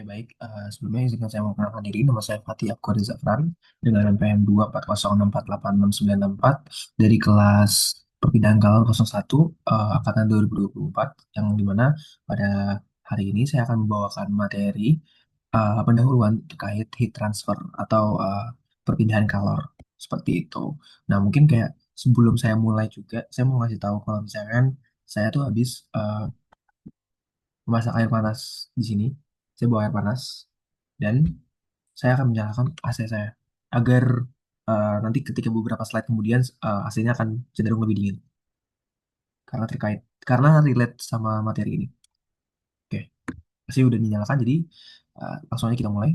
baik. Sebelumnya izinkan saya memperkenalkan diri. Nama saya Fatih Akbar Zafran dengan NPM 240640644 dari kelas Perpindahan Kalor 01 angkatan 2024 yang dimana pada hari ini saya akan membawakan materi pendahuluan terkait heat transfer atau perpindahan kalor seperti itu. Nah, mungkin kayak sebelum saya mulai juga, saya mau ngasih tahu kalau misalkan saya tuh habis memasak air panas di sini. Saya bawa air panas dan saya akan menyalakan AC saya agar nanti ketika beberapa slide kemudian AC-nya akan cenderung lebih dingin karena relate sama materi ini. Oke, AC udah dinyalakan jadi langsung aja kita mulai.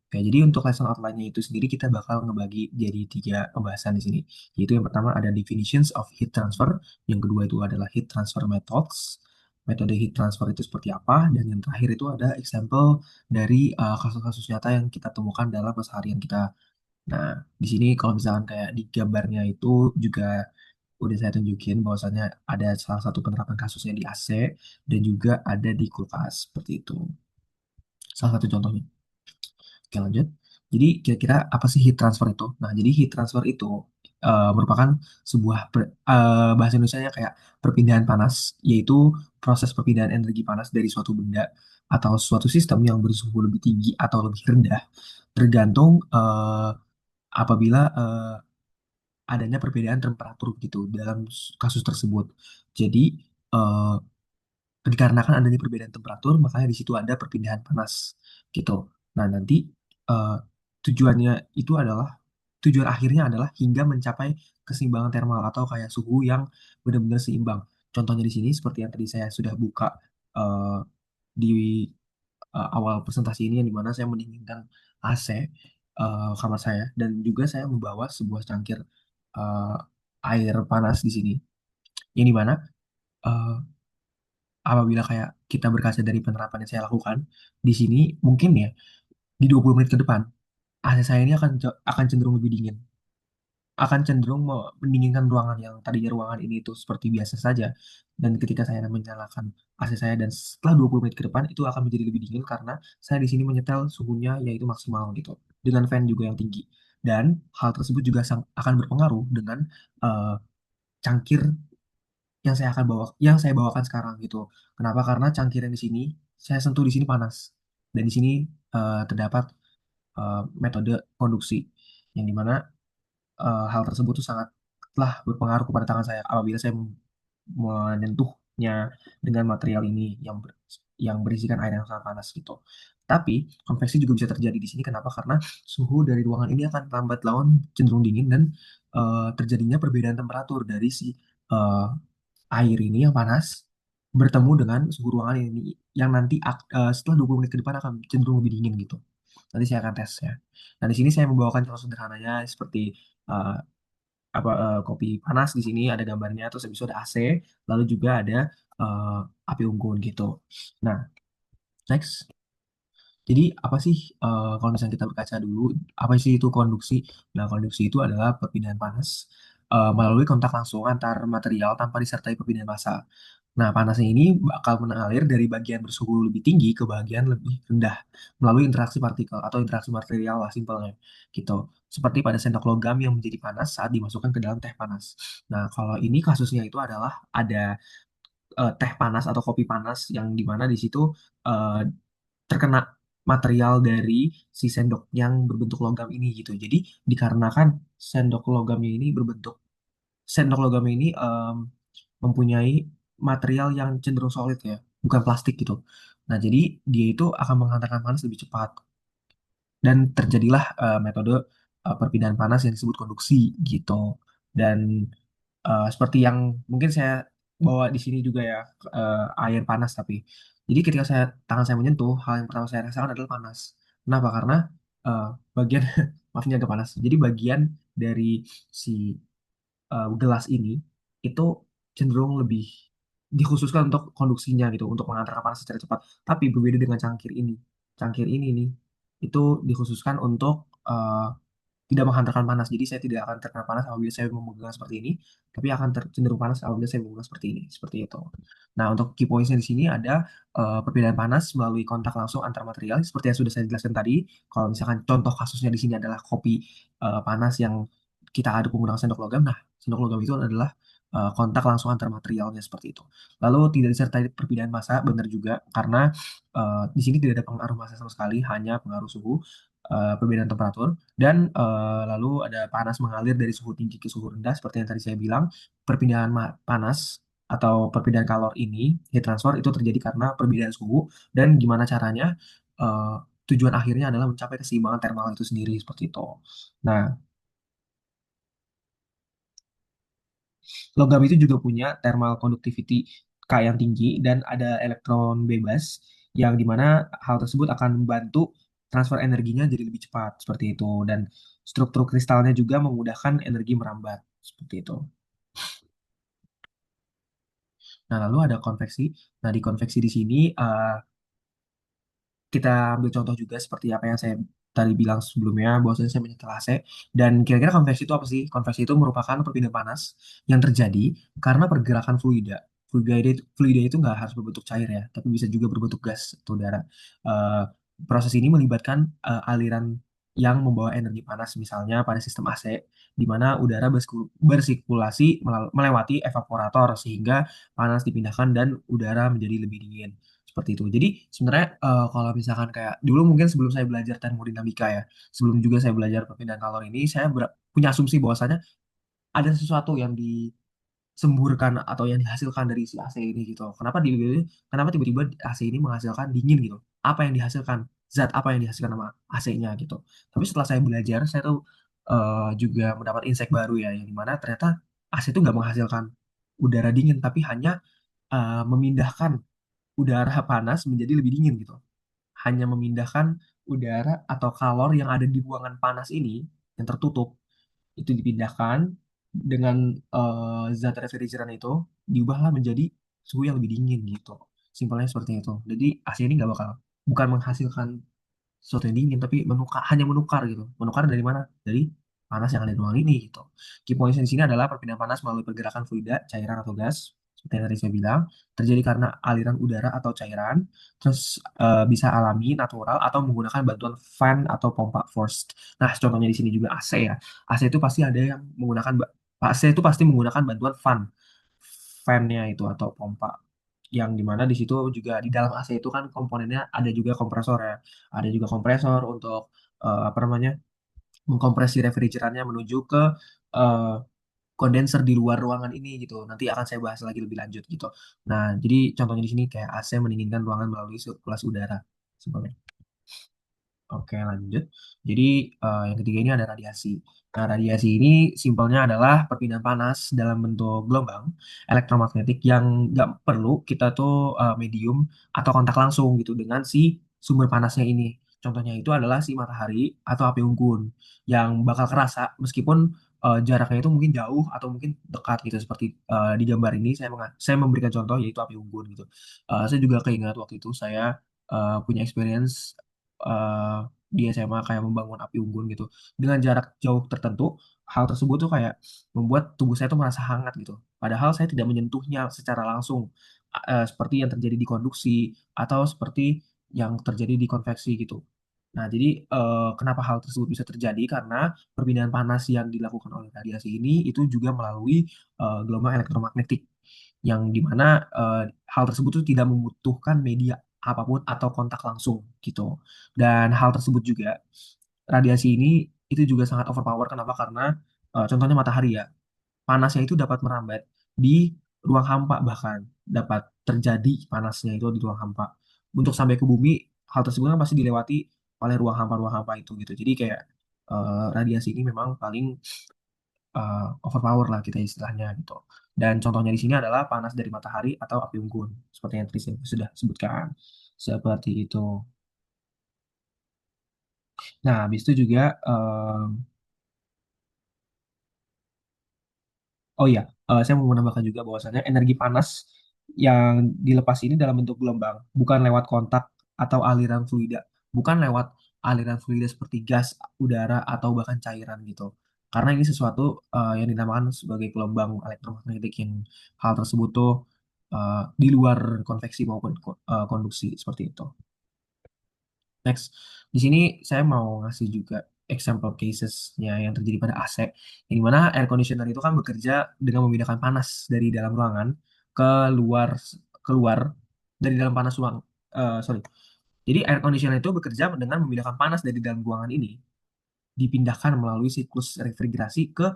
Oke, jadi untuk lesson outline-nya itu sendiri kita bakal ngebagi jadi tiga pembahasan di sini. Yaitu yang pertama ada definitions of heat transfer, yang kedua itu adalah heat transfer methods, metode heat transfer itu seperti apa, dan yang terakhir itu ada example dari kasus-kasus nyata yang kita temukan dalam keseharian kita. Nah, di sini kalau misalkan kayak di gambarnya itu juga udah saya tunjukin bahwasannya ada salah satu penerapan kasusnya di AC dan juga ada di kulkas seperti itu. Salah satu contohnya. Oke, lanjut. Jadi kira-kira apa sih heat transfer itu? Nah, jadi heat transfer itu merupakan sebuah bahasa Indonesianya kayak perpindahan panas, yaitu proses perpindahan energi panas dari suatu benda atau suatu sistem yang bersuhu lebih tinggi atau lebih rendah, tergantung apabila adanya perbedaan temperatur gitu dalam kasus tersebut. Jadi eh, dikarenakan adanya perbedaan temperatur, makanya di situ ada perpindahan panas gitu. Nah, nanti eh, tujuannya itu adalah tujuan akhirnya adalah hingga mencapai keseimbangan termal atau kayak suhu yang benar-benar seimbang. Contohnya di sini seperti yang tadi saya sudah buka eh, di awal presentasi ini yang dimana saya mendinginkan AC kamar saya dan juga saya membawa sebuah cangkir eh, air panas di sini. Yang dimana eh, apabila kayak kita berkaca dari penerapan yang saya lakukan di sini mungkin ya di 20 menit ke depan AC saya ini akan cenderung lebih dingin, akan cenderung mendinginkan ruangan yang tadinya ruangan ini itu seperti biasa saja, dan ketika saya menyalakan AC saya dan setelah 20 menit ke depan itu akan menjadi lebih dingin karena saya di sini menyetel suhunya yaitu maksimal gitu dengan fan juga yang tinggi, dan hal tersebut juga akan berpengaruh dengan eh, cangkir yang saya bawakan sekarang gitu. Kenapa? Karena cangkir yang di sini saya sentuh di sini panas dan di sini terdapat metode konduksi yang dimana hal tersebut tuh sangatlah berpengaruh kepada tangan saya apabila saya menyentuhnya dengan material ini yang berisikan air yang sangat panas gitu. Tapi konveksi juga bisa terjadi di sini. Kenapa? Karena suhu dari ruangan ini akan lambat laun cenderung dingin dan terjadinya perbedaan temperatur dari si eh, air ini yang panas bertemu dengan suhu ruangan ini yang nanti setelah 20 menit ke depan akan cenderung lebih dingin gitu. Nanti saya akan tes ya. Nah, di sini saya membawakan contoh sederhananya seperti eh, kopi panas di sini ada gambarnya, terus habis itu ada AC, lalu juga ada eh, api unggun gitu. Nah, next. Jadi apa sih kalau misalnya kita berkaca dulu, apa sih itu konduksi? Nah, konduksi itu adalah perpindahan panas melalui kontak langsung antar material tanpa disertai perpindahan massa. Nah, panasnya ini bakal mengalir dari bagian bersuhu lebih tinggi ke bagian lebih rendah melalui interaksi partikel atau interaksi material lah simpelnya gitu. Seperti pada sendok logam yang menjadi panas saat dimasukkan ke dalam teh panas. Nah, kalau ini kasusnya itu adalah ada teh panas atau kopi panas yang dimana di situ eh, terkena material dari si sendok yang berbentuk logam ini gitu. Jadi dikarenakan sendok logamnya ini sendok logamnya ini mempunyai material yang cenderung solid ya, bukan plastik gitu. Nah, jadi dia itu akan menghantarkan panas lebih cepat dan terjadilah metode perpindahan panas yang disebut konduksi gitu. Dan seperti yang mungkin saya bawa di sini juga ya, air panas tapi. Jadi ketika tangan saya menyentuh, hal yang pertama saya rasakan adalah panas. Kenapa? Karena eh, bagian maafnya agak panas. Jadi bagian dari si gelas ini itu cenderung lebih dikhususkan untuk konduksinya gitu, untuk mengantarkan panas secara cepat. Tapi berbeda dengan cangkir ini. Cangkir ini nih itu dikhususkan untuk tidak menghantarkan panas. Jadi saya tidak akan terkena panas apabila saya memegang seperti ini, tapi akan cenderung panas apabila saya memegang seperti ini, seperti itu. Nah, untuk key points-nya di sini ada perbedaan panas melalui kontak langsung antar material, seperti yang sudah saya jelaskan tadi. Kalau misalkan contoh kasusnya di sini adalah kopi panas yang kita aduk menggunakan sendok logam, nah sendok logam itu adalah kontak langsung antar materialnya seperti itu. Lalu tidak disertai perbedaan massa, benar juga, karena di sini tidak ada pengaruh massa sama sekali, hanya pengaruh suhu, perbedaan temperatur, dan lalu ada panas mengalir dari suhu tinggi ke suhu rendah, seperti yang tadi saya bilang, perpindahan panas atau perpindahan kalor ini, heat transfer itu terjadi karena perbedaan suhu, dan gimana caranya, eh, tujuan akhirnya adalah mencapai keseimbangan thermal itu sendiri, seperti itu. Nah, logam itu juga punya thermal conductivity K yang tinggi dan ada elektron bebas yang dimana hal tersebut akan membantu transfer energinya jadi lebih cepat seperti itu, dan struktur kristalnya juga memudahkan energi merambat seperti itu. Nah, lalu ada konveksi. Nah, di konveksi di sini kita ambil contoh juga seperti apa yang saya tadi bilang sebelumnya, bahwasanya saya menyetel AC. Dan kira-kira konveksi itu apa sih? Konveksi itu merupakan perpindahan panas yang terjadi karena pergerakan fluida. Fluida itu nggak harus berbentuk cair ya, tapi bisa juga berbentuk gas atau udara. Eh, Proses ini melibatkan aliran yang membawa energi panas, misalnya pada sistem AC, di mana udara bersirkulasi melewati evaporator sehingga panas dipindahkan dan udara menjadi lebih dingin seperti itu. Jadi sebenarnya kalau misalkan kayak dulu mungkin sebelum saya belajar termodinamika ya, sebelum juga saya belajar perpindahan kalor ini, saya punya asumsi bahwasanya ada sesuatu yang disemburkan atau yang dihasilkan dari si AC ini gitu. Kenapa tiba-tiba AC ini menghasilkan dingin gitu? Apa yang dihasilkan? Zat apa yang dihasilkan sama AC-nya gitu. Tapi setelah saya belajar, saya tuh juga mendapat insight baru ya, yang dimana ternyata AC itu nggak menghasilkan udara dingin, tapi hanya memindahkan udara panas menjadi lebih dingin gitu. Hanya memindahkan udara atau kalor yang ada di ruangan panas ini yang tertutup itu dipindahkan dengan zat refrigeran itu diubahlah menjadi suhu yang lebih dingin gitu. Simpelnya seperti itu. Jadi AC ini nggak bakal bukan menghasilkan sesuatu yang dingin tapi hanya menukar gitu. Menukar dari mana? Dari panas yang ada di ruang ini gitu. Key points di sini adalah perpindahan panas melalui pergerakan fluida, cairan atau gas, seperti yang tadi saya bilang, terjadi karena aliran udara atau cairan, terus bisa alami, natural, atau menggunakan bantuan fan atau pompa forced. Nah, contohnya di sini juga AC ya. AC itu pasti ada yang menggunakan AC itu pasti menggunakan bantuan fan-nya itu atau pompa, yang dimana di situ juga di dalam AC itu kan komponennya ada juga kompresor ya, ada juga kompresor untuk apa namanya, mengkompresi refrigerannya menuju ke eh, kondenser di luar ruangan ini gitu. Nanti akan saya bahas lagi lebih lanjut gitu. Nah, jadi contohnya di sini kayak AC mendinginkan ruangan melalui sirkulasi udara. Simpelnya. Oke, lanjut. Jadi, yang ketiga ini ada radiasi. Nah, radiasi ini simpelnya adalah perpindahan panas dalam bentuk gelombang elektromagnetik yang nggak perlu kita tuh medium atau kontak langsung gitu dengan si sumber panasnya ini. Contohnya itu adalah si matahari atau api unggun yang bakal kerasa meskipun jaraknya itu mungkin jauh atau mungkin dekat gitu. Seperti di gambar ini saya memberikan contoh yaitu api unggun gitu. Saya juga keingat waktu itu saya punya experience eh, di SMA kayak membangun api unggun gitu dengan jarak jauh tertentu. Hal tersebut tuh kayak membuat tubuh saya tuh merasa hangat gitu, padahal saya tidak menyentuhnya secara langsung, seperti yang terjadi di konduksi atau seperti yang terjadi di konveksi gitu. Nah, jadi kenapa hal tersebut bisa terjadi? Karena perpindahan panas yang dilakukan oleh radiasi ini itu juga melalui gelombang elektromagnetik, yang dimana eh, hal tersebut tuh tidak membutuhkan media apapun atau kontak langsung gitu. Dan hal tersebut juga, radiasi ini itu juga sangat overpower. Kenapa? Karena contohnya matahari ya, panasnya itu dapat merambat di ruang hampa, bahkan dapat terjadi panasnya itu di ruang hampa. Untuk sampai ke bumi, hal tersebut kan pasti dilewati oleh ruang hampa itu gitu. Jadi kayak radiasi ini memang paling overpower lah kita istilahnya gitu. Dan contohnya di sini adalah panas dari matahari atau api unggun, seperti yang tadi saya sudah sebutkan. Seperti itu. Nah, habis itu juga oh iya, saya mau menambahkan juga bahwasannya energi panas yang dilepas ini dalam bentuk gelombang, bukan lewat kontak atau aliran fluida, bukan lewat aliran fluida seperti gas, udara, atau bahkan cairan gitu. Karena ini sesuatu yang dinamakan sebagai gelombang elektromagnetik yang hal tersebut tuh di luar konveksi maupun konduksi seperti itu. Next, di sini saya mau ngasih juga example casesnya yang terjadi pada AC, yang dimana air conditioner itu kan bekerja dengan memindahkan panas dari dalam ruangan ke luar, keluar dari dalam panas ruang. Sorry. Jadi air conditioner itu bekerja dengan memindahkan panas dari dalam ruangan ini dipindahkan melalui siklus refrigerasi ke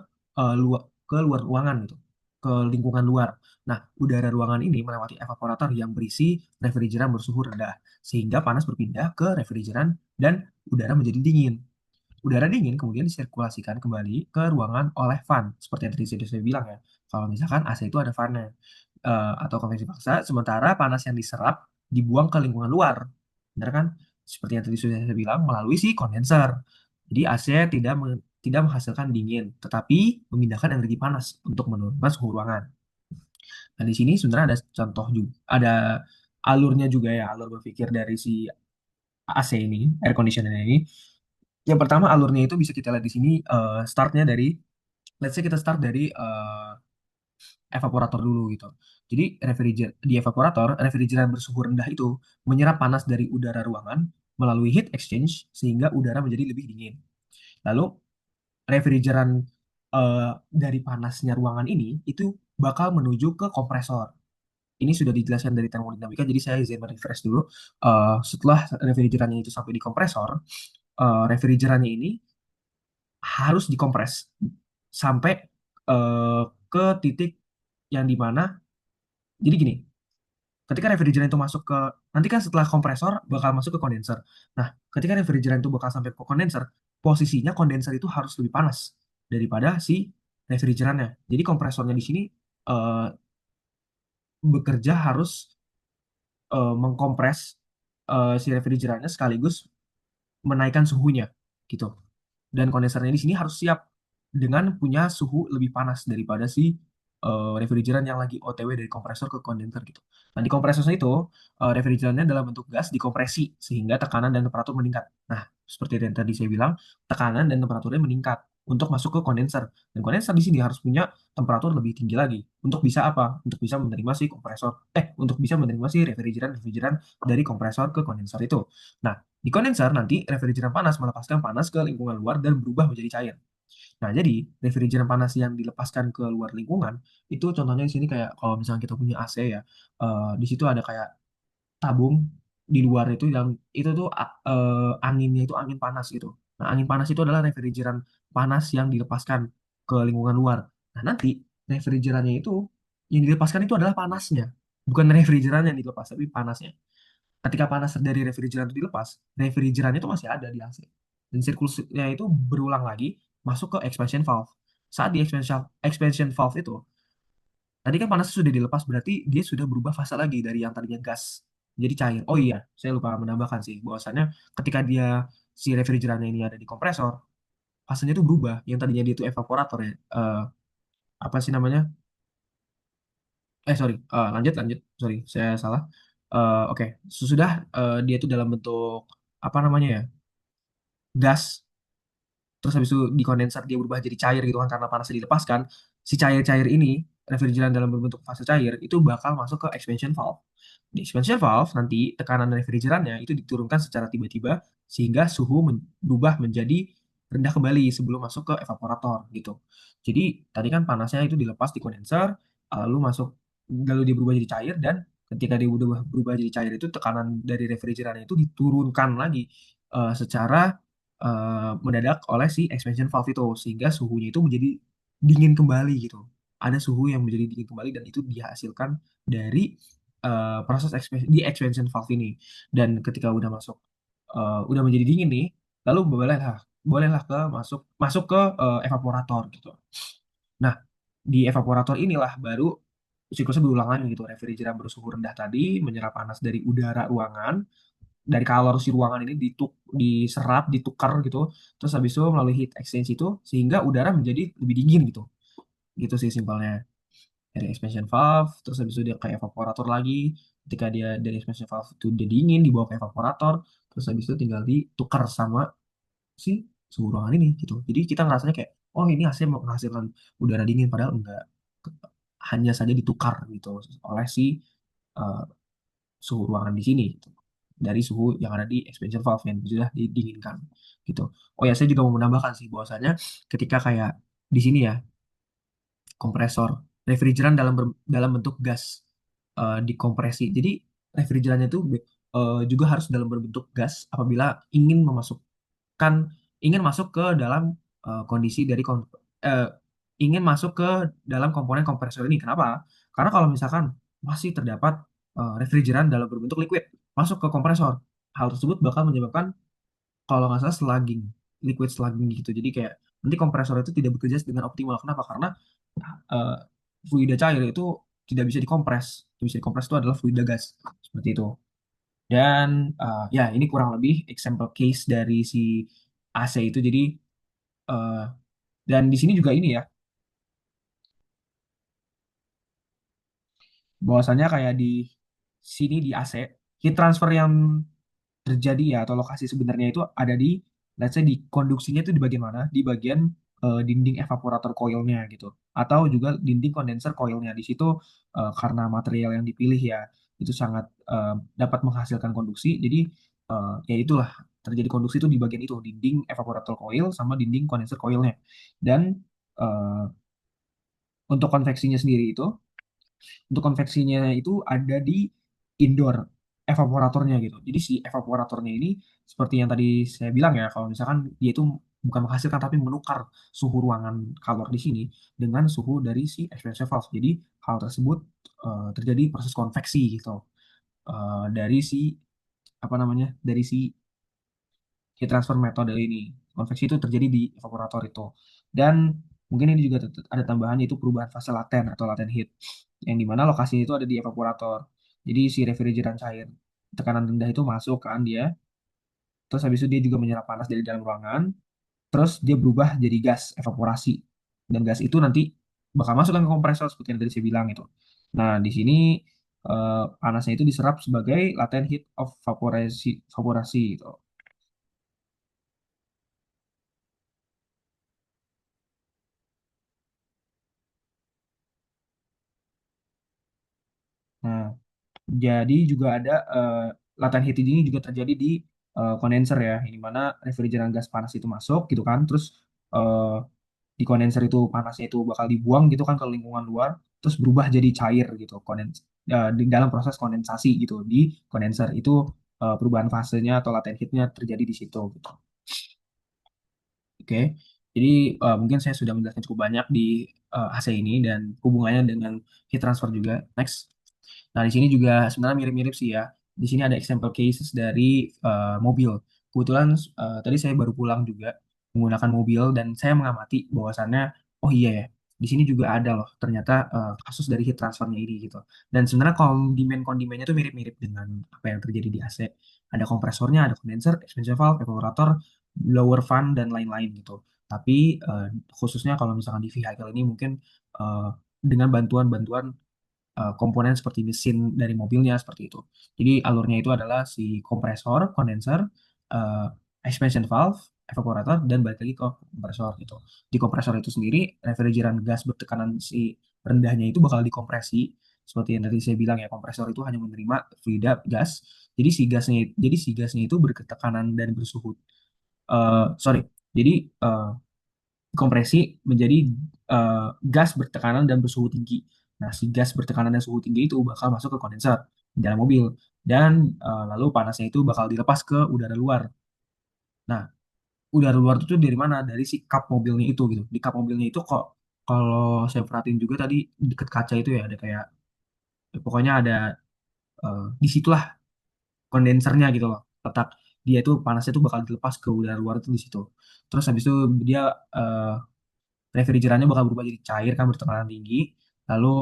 luar ruangan gitu, ke lingkungan luar. Nah, udara ruangan ini melewati evaporator yang berisi refrigeran bersuhu rendah, sehingga panas berpindah ke refrigeran dan udara menjadi dingin. Udara dingin kemudian disirkulasikan kembali ke ruangan oleh fan, seperti yang tadi saya bilang ya. Kalau misalkan AC itu ada fan-nya atau konveksi paksa, sementara panas yang diserap dibuang ke lingkungan luar. Benar kan? Seperti yang tadi sudah saya bilang melalui si kondenser. Jadi AC tidak menghasilkan dingin, tetapi memindahkan energi panas untuk menurunkan suhu ruangan. Nah, di sini sebenarnya ada contoh juga, ada alurnya juga ya, alur berpikir dari si AC ini, air conditioner ini. Yang pertama alurnya itu bisa kita lihat di sini startnya dari, let's say kita start dari evaporator dulu gitu. Jadi di evaporator, refrigeran bersuhu rendah itu menyerap panas dari udara ruangan melalui heat exchange sehingga udara menjadi lebih dingin. Lalu refrigeran dari panasnya ruangan ini itu bakal menuju ke kompresor. Ini sudah dijelaskan dari termodinamika, jadi saya izin refresh dulu. Setelah refrigerannya itu sampai di kompresor, refrigerannya ini harus dikompres sampai eh, ke titik yang dimana, jadi gini, ketika refrigeran itu masuk ke, nanti kan setelah kompresor bakal masuk ke kondenser. Nah, ketika refrigeran itu bakal sampai ke kondenser, posisinya kondenser itu harus lebih panas daripada si refrigerannya. Jadi kompresornya di sini eh, bekerja harus mengkompres si refrigerannya sekaligus menaikkan suhunya gitu. Dan kondensernya di sini harus siap dengan punya suhu lebih panas daripada si refrigeran yang lagi OTW dari kompresor ke kondenser gitu. Nah, di kompresornya itu refrigerannya dalam bentuk gas dikompresi sehingga tekanan dan temperatur meningkat. Nah, seperti yang tadi saya bilang, tekanan dan temperaturnya meningkat untuk masuk ke kondenser. Dan kondenser di sini harus punya temperatur lebih tinggi lagi untuk bisa apa? Untuk bisa menerima si untuk bisa menerima si refrigeran-refrigeran dari kompresor ke kondenser itu. Nah, di kondenser nanti refrigeran panas melepaskan panas ke lingkungan luar dan berubah menjadi cair. Nah, jadi refrigeran panas yang dilepaskan ke luar lingkungan itu contohnya di sini kayak kalau misalnya kita punya AC ya, di situ ada kayak tabung di luar itu yang itu tuh anginnya itu angin panas gitu. Nah, angin panas itu adalah refrigeran panas yang dilepaskan ke lingkungan luar. Nah, nanti refrigerannya itu yang dilepaskan itu adalah panasnya, bukan refrigeran yang dilepas, tapi panasnya. Ketika panas dari refrigeran itu dilepas, refrigerannya itu masih ada di AC. Dan sirkulasinya itu berulang lagi masuk ke expansion valve. Saat di expansion valve itu, tadi kan panasnya sudah dilepas, berarti dia sudah berubah fase lagi dari yang tadinya gas jadi cair. Oh iya, saya lupa menambahkan sih bahwasannya ketika dia si refrigerannya ini ada di kompresor, fasenya itu berubah. Yang tadinya dia itu evaporator ya. Apa sih namanya? Sorry, lanjut lanjut. Sorry, saya salah. Oke, sesudah dia itu dalam bentuk apa namanya ya? Gas, terus habis itu di kondenser dia berubah jadi cair gitu kan karena panasnya dilepaskan. Si cair-cair ini, refrigeran dalam berbentuk fase cair itu bakal masuk ke expansion valve. Di expansion valve nanti tekanan refrigerannya itu diturunkan secara tiba-tiba sehingga suhu berubah menjadi rendah kembali sebelum masuk ke evaporator gitu. Jadi tadi kan panasnya itu dilepas di kondenser, lalu masuk, lalu dia berubah jadi cair, dan ketika dia udah berubah jadi cair itu tekanan dari refrigerannya itu diturunkan lagi secara mendadak oleh si expansion valve itu sehingga suhunya itu menjadi dingin kembali gitu. Ada suhu yang menjadi dingin kembali dan itu dihasilkan dari proses di expansion valve ini. Dan ketika udah masuk udah menjadi dingin nih, lalu bolehlah ke masuk masuk ke evaporator gitu. Nah, di evaporator inilah baru siklusnya berulang lagi gitu. Refrigeran bersuhu rendah tadi menyerap panas dari udara ruangan, dari kalor si ruangan ini diserap, ditukar gitu. Terus habis itu melalui heat exchange itu sehingga udara menjadi lebih dingin gitu. Gitu sih simpelnya. Dari expansion valve, terus habis itu dia ke evaporator lagi. Ketika dia dari expansion valve itu dia dingin dibawa ke evaporator, terus habis itu tinggal ditukar sama si suhu ruangan ini gitu. Jadi kita ngerasanya kayak, oh ini AC menghasilkan udara dingin, padahal enggak. Hanya saja ditukar gitu oleh si eh, suhu ruangan di sini gitu. Dari suhu yang ada di expansion valve yang sudah didinginkan gitu. Oh ya, saya juga mau menambahkan sih bahwasanya ketika kayak di sini ya, kompresor refrigeran dalam bentuk gas dikompresi. Jadi refrigerannya itu juga harus dalam berbentuk gas apabila ingin memasukkan ingin masuk ke dalam kondisi dari eh, ingin masuk ke dalam komponen kompresor ini. Kenapa? Karena kalau misalkan masih terdapat refrigeran dalam berbentuk liquid masuk ke kompresor, hal tersebut bakal menyebabkan kalau nggak salah slugging, liquid slugging gitu. Jadi kayak nanti kompresor itu tidak bekerja dengan optimal. Kenapa? Karena eh, fluida cair itu tidak bisa dikompres. Yang bisa dikompres itu adalah fluida gas. Seperti itu. Dan ya ini kurang lebih example case dari si AC itu. Jadi eh, dan di sini juga ini ya, bahwasanya kayak di sini di AC, heat transfer yang terjadi ya atau lokasi sebenarnya itu ada di let's say di konduksinya itu di bagian mana? Di bagian dinding evaporator coilnya gitu. Atau juga dinding kondenser coilnya. Di situ karena material yang dipilih ya itu sangat dapat menghasilkan konduksi. Jadi ya itulah terjadi konduksi itu di bagian itu dinding evaporator coil sama dinding kondenser coilnya. Dan eh, untuk konveksinya sendiri itu untuk konveksinya itu ada di indoor evaporatornya gitu. Jadi si evaporatornya ini seperti yang tadi saya bilang ya, kalau misalkan dia itu bukan menghasilkan tapi menukar suhu ruangan kalor di sini dengan suhu dari si expansion valve. Jadi hal tersebut terjadi proses konveksi gitu. Dari si apa namanya? Dari si heat transfer metode ini. Konveksi itu terjadi di evaporator itu. Dan mungkin ini juga ada tambahan yaitu perubahan fase laten atau latent heat. Yang dimana lokasinya itu ada di evaporator. Jadi si refrigeran cair tekanan rendah itu masuk kan dia. Terus habis itu dia juga menyerap panas dari dalam ruangan. Terus dia berubah jadi gas evaporasi. Dan gas itu nanti bakal masuk ke kompresor seperti yang tadi saya bilang itu. Nah, di sini panasnya itu diserap sebagai latent heat of vaporasi gitu. Nah, jadi juga ada latent heat ini juga terjadi di kondenser ya, di mana refrigeran gas panas itu masuk gitu kan, terus eh, di kondenser itu panasnya itu bakal dibuang gitu kan ke lingkungan luar, terus berubah jadi cair gitu, di dalam proses kondensasi gitu di kondenser itu perubahan fasenya atau latent heatnya terjadi di situ gitu. Oke, jadi mungkin saya sudah menjelaskan cukup banyak di AC ini dan hubungannya dengan heat transfer juga. Next. Nah, di sini juga sebenarnya mirip-mirip sih ya. Di sini ada example cases dari mobil. Kebetulan tadi saya baru pulang juga menggunakan mobil dan saya mengamati bahwasannya, oh iya ya, di sini juga ada loh ternyata kasus dari heat transfernya ini gitu. Dan sebenarnya kondimennya itu mirip-mirip dengan apa yang terjadi di AC. Ada kompresornya, ada condenser, expansion valve, evaporator, blower fan, dan lain-lain gitu. Tapi khususnya kalau misalkan di vehicle ini mungkin eh, dengan bantuan-bantuan komponen seperti mesin dari mobilnya seperti itu. Jadi alurnya itu adalah si kompresor, kondenser, eh, expansion valve, evaporator, dan balik lagi ke kompresor gitu. Di kompresor itu sendiri, refrigeran gas bertekanan si rendahnya itu bakal dikompresi. Seperti yang tadi saya bilang ya, kompresor itu hanya menerima fluida gas. Jadi si gasnya itu bertekanan dan bersuhu. Sorry. Jadi eh, kompresi menjadi gas bertekanan dan bersuhu tinggi. Nah, si gas bertekanan dan suhu tinggi itu bakal masuk ke kondenser di dalam mobil dan lalu panasnya itu bakal dilepas ke udara luar. Nah, udara luar itu dari mana? Dari si kap mobilnya itu gitu. Di kap mobilnya itu kok kalau saya perhatiin juga tadi deket kaca itu ya ada kayak pokoknya ada disitulah kondensernya gitu loh. Letak dia itu panasnya itu bakal dilepas ke udara luar itu di situ. Terus habis itu dia eh, refrigerannya bakal berubah jadi cair kan bertekanan tinggi lalu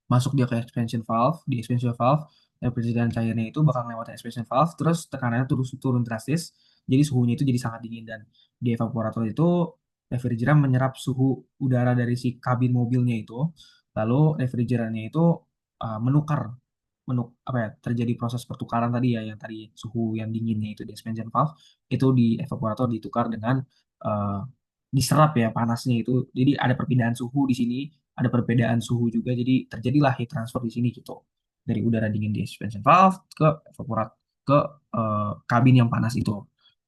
masuk dia ke expansion valve di expansion valve refrigeran cairnya itu bakal melewati expansion valve terus tekanannya turun turun drastis jadi suhunya itu jadi sangat dingin dan di evaporator itu refrigeran menyerap suhu udara dari si kabin mobilnya itu lalu refrigerannya itu menukar apa ya, terjadi proses pertukaran tadi ya, yang tadi suhu yang dinginnya itu di expansion valve, itu di evaporator ditukar dengan eh, diserap ya panasnya itu. Jadi ada perpindahan suhu di sini, ada perbedaan suhu juga. Jadi terjadilah heat transfer di sini gitu. Dari udara dingin di expansion valve ke evaporator ke kabin yang panas itu.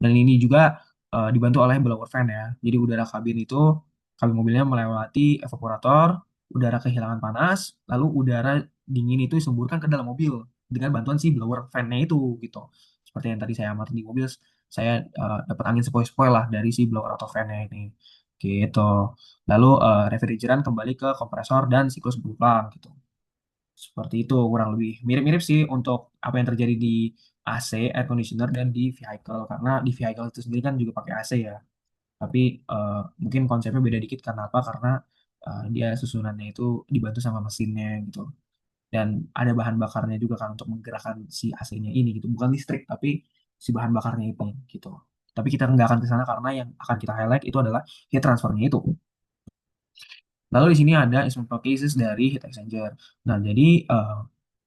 Dan ini juga dibantu oleh blower fan ya. Jadi udara kabin itu, kabin mobilnya melewati evaporator, udara kehilangan panas, lalu udara dingin itu disemburkan ke dalam mobil dengan bantuan si blower fan-nya itu gitu. Seperti yang tadi saya amati di mobil, saya dapat angin sepoi-sepoi lah dari si blower atau fan-nya ini. Gitu. Lalu refrigeran kembali ke kompresor dan siklus berulang gitu. Seperti itu kurang lebih. Mirip-mirip sih untuk apa yang terjadi di AC, air conditioner, dan di vehicle. Karena di vehicle itu sendiri kan juga pakai AC ya. Tapi mungkin konsepnya beda dikit karena apa? Karena dia susunannya itu dibantu sama mesinnya gitu. Dan ada bahan bakarnya juga kan untuk menggerakkan si AC-nya ini gitu. Bukan listrik, tapi si bahan bakarnya itu gitu. Tapi kita nggak akan ke sana karena yang akan kita highlight itu adalah heat transfernya itu. Lalu di sini ada example cases dari heat exchanger. Nah, jadi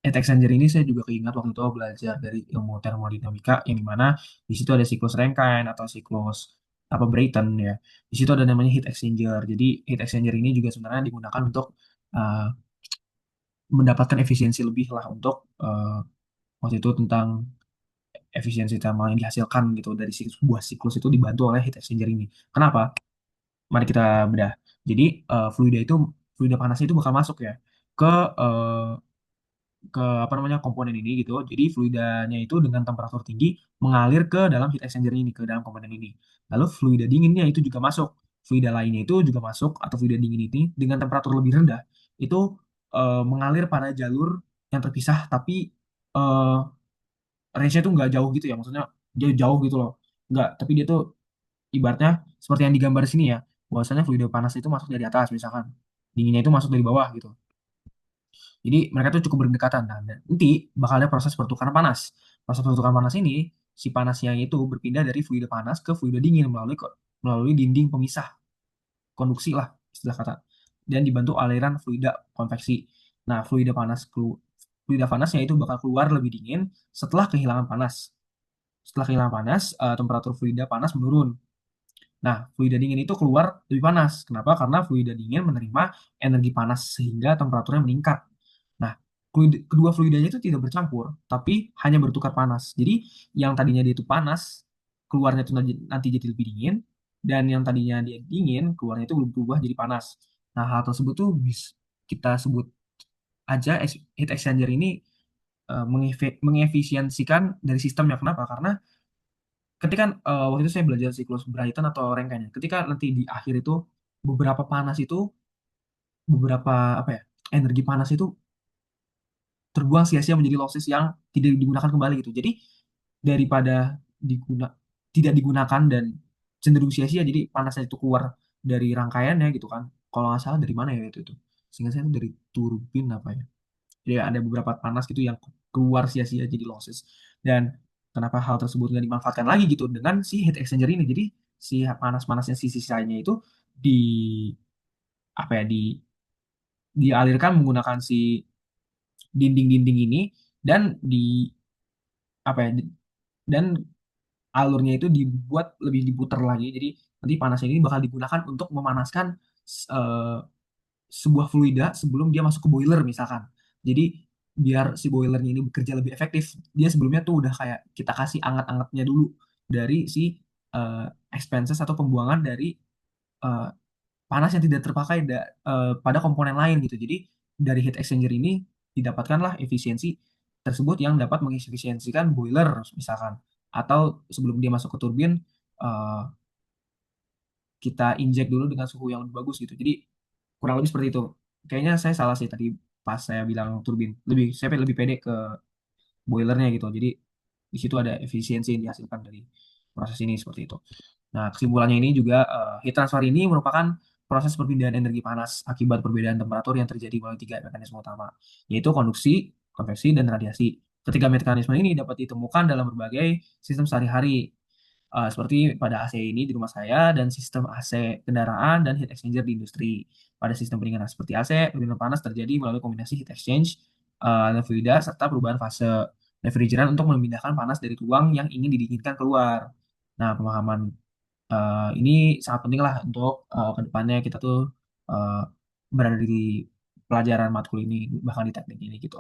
heat exchanger ini saya juga keingat waktu itu belajar dari ilmu termodinamika yang dimana di situ ada siklus Rankine atau siklus apa Brayton ya. Di situ ada namanya heat exchanger. Jadi heat exchanger ini juga sebenarnya digunakan untuk uh, mendapatkan efisiensi lebih lah untuk waktu itu tentang efisiensi thermal yang dihasilkan gitu dari sebuah siklus itu dibantu oleh heat exchanger ini. Kenapa? Mari kita bedah. Jadi fluida panasnya itu bakal masuk ya ke eh, ke apa namanya komponen ini gitu. Jadi fluidanya itu dengan temperatur tinggi mengalir ke dalam heat exchanger ini, ke dalam komponen ini. Lalu fluida dinginnya itu juga masuk. Fluida lainnya itu juga masuk, atau fluida dingin ini dengan temperatur lebih rendah itu mengalir pada jalur yang terpisah, tapi eh, range-nya tuh nggak jauh gitu ya. Maksudnya dia jauh gitu loh. Nggak, tapi dia tuh ibaratnya seperti yang digambar di sini ya. Bahwasanya fluida panas itu masuk dari atas misalkan. Dinginnya itu masuk dari bawah gitu. Jadi mereka tuh cukup berdekatan. Nah, dan nanti bakal ada proses pertukaran panas. Proses pertukaran panas ini, si panasnya itu berpindah dari fluida panas ke fluida dingin melalui dinding pemisah, konduksi lah istilah kata. Dan dibantu aliran fluida konveksi. Nah, fluida panasnya itu bakal keluar lebih dingin setelah kehilangan panas. Setelah kehilangan panas, temperatur fluida panas menurun. Nah, fluida dingin itu keluar lebih panas. Kenapa? Karena fluida dingin menerima energi panas sehingga temperaturnya meningkat. Nah, kedua fluidanya itu tidak bercampur, tapi hanya bertukar panas. Jadi, yang tadinya dia itu panas, keluarnya itu nanti jadi lebih dingin, dan yang tadinya dia dingin, keluarnya itu berubah jadi panas. Nah, hal tersebut tuh kita sebut aja heat exchanger ini mengefisiensikan dari sistemnya. Kenapa? Karena ketika waktu itu saya belajar siklus Brighton atau Rankine. Ketika nanti di akhir itu beberapa panas itu beberapa apa ya energi panas itu terbuang sia-sia menjadi losses yang tidak digunakan kembali gitu. Jadi daripada diguna tidak digunakan dan cenderung sia-sia, jadi panasnya itu keluar dari rangkaiannya gitu kan. Kalau nggak salah dari mana ya itu? Sehingga saya itu dari turbin apa ya. Jadi ada beberapa panas gitu yang keluar sia-sia jadi losses. Dan kenapa hal tersebut nggak dimanfaatkan lagi gitu dengan si heat exchanger ini. Jadi si panas-panasnya si sisanya itu di apa ya dialirkan menggunakan si dinding-dinding ini dan di apa ya dan alurnya itu dibuat lebih diputar lagi. Jadi nanti panasnya ini bakal digunakan untuk memanaskan eh, sebuah fluida sebelum dia masuk ke boiler misalkan. Jadi biar si boilernya ini bekerja lebih efektif, dia sebelumnya tuh udah kayak kita kasih anget-angetnya dulu dari si eh, expenses atau pembuangan dari eh, panas yang tidak terpakai pada komponen lain gitu. Jadi dari heat exchanger ini didapatkanlah efisiensi tersebut yang dapat mengefisiensikan boiler misalkan. Atau sebelum dia masuk ke turbin, eh, kita injek dulu dengan suhu yang lebih bagus gitu. Jadi kurang lebih seperti itu. Kayaknya saya salah sih tadi pas saya bilang turbin. Saya lebih pede ke boilernya gitu. Jadi di situ ada efisiensi yang dihasilkan dari proses ini seperti itu. Nah, kesimpulannya ini juga heat transfer ini merupakan proses perpindahan energi panas akibat perbedaan temperatur yang terjadi melalui tiga mekanisme utama, yaitu konduksi, konveksi, dan radiasi. Ketiga mekanisme ini dapat ditemukan dalam berbagai sistem sehari-hari, seperti pada AC ini di rumah saya, dan sistem AC kendaraan, dan heat exchanger di industri. Pada sistem pengingat seperti AC, perpindahan panas terjadi melalui kombinasi heat exchange nefrida serta perubahan fase refrigeran untuk memindahkan panas dari ruang yang ingin didinginkan keluar. Nah, pemahaman ini sangat penting lah untuk ke depannya kita tuh eh, berada di pelajaran matkul ini, bahkan di teknik ini gitu.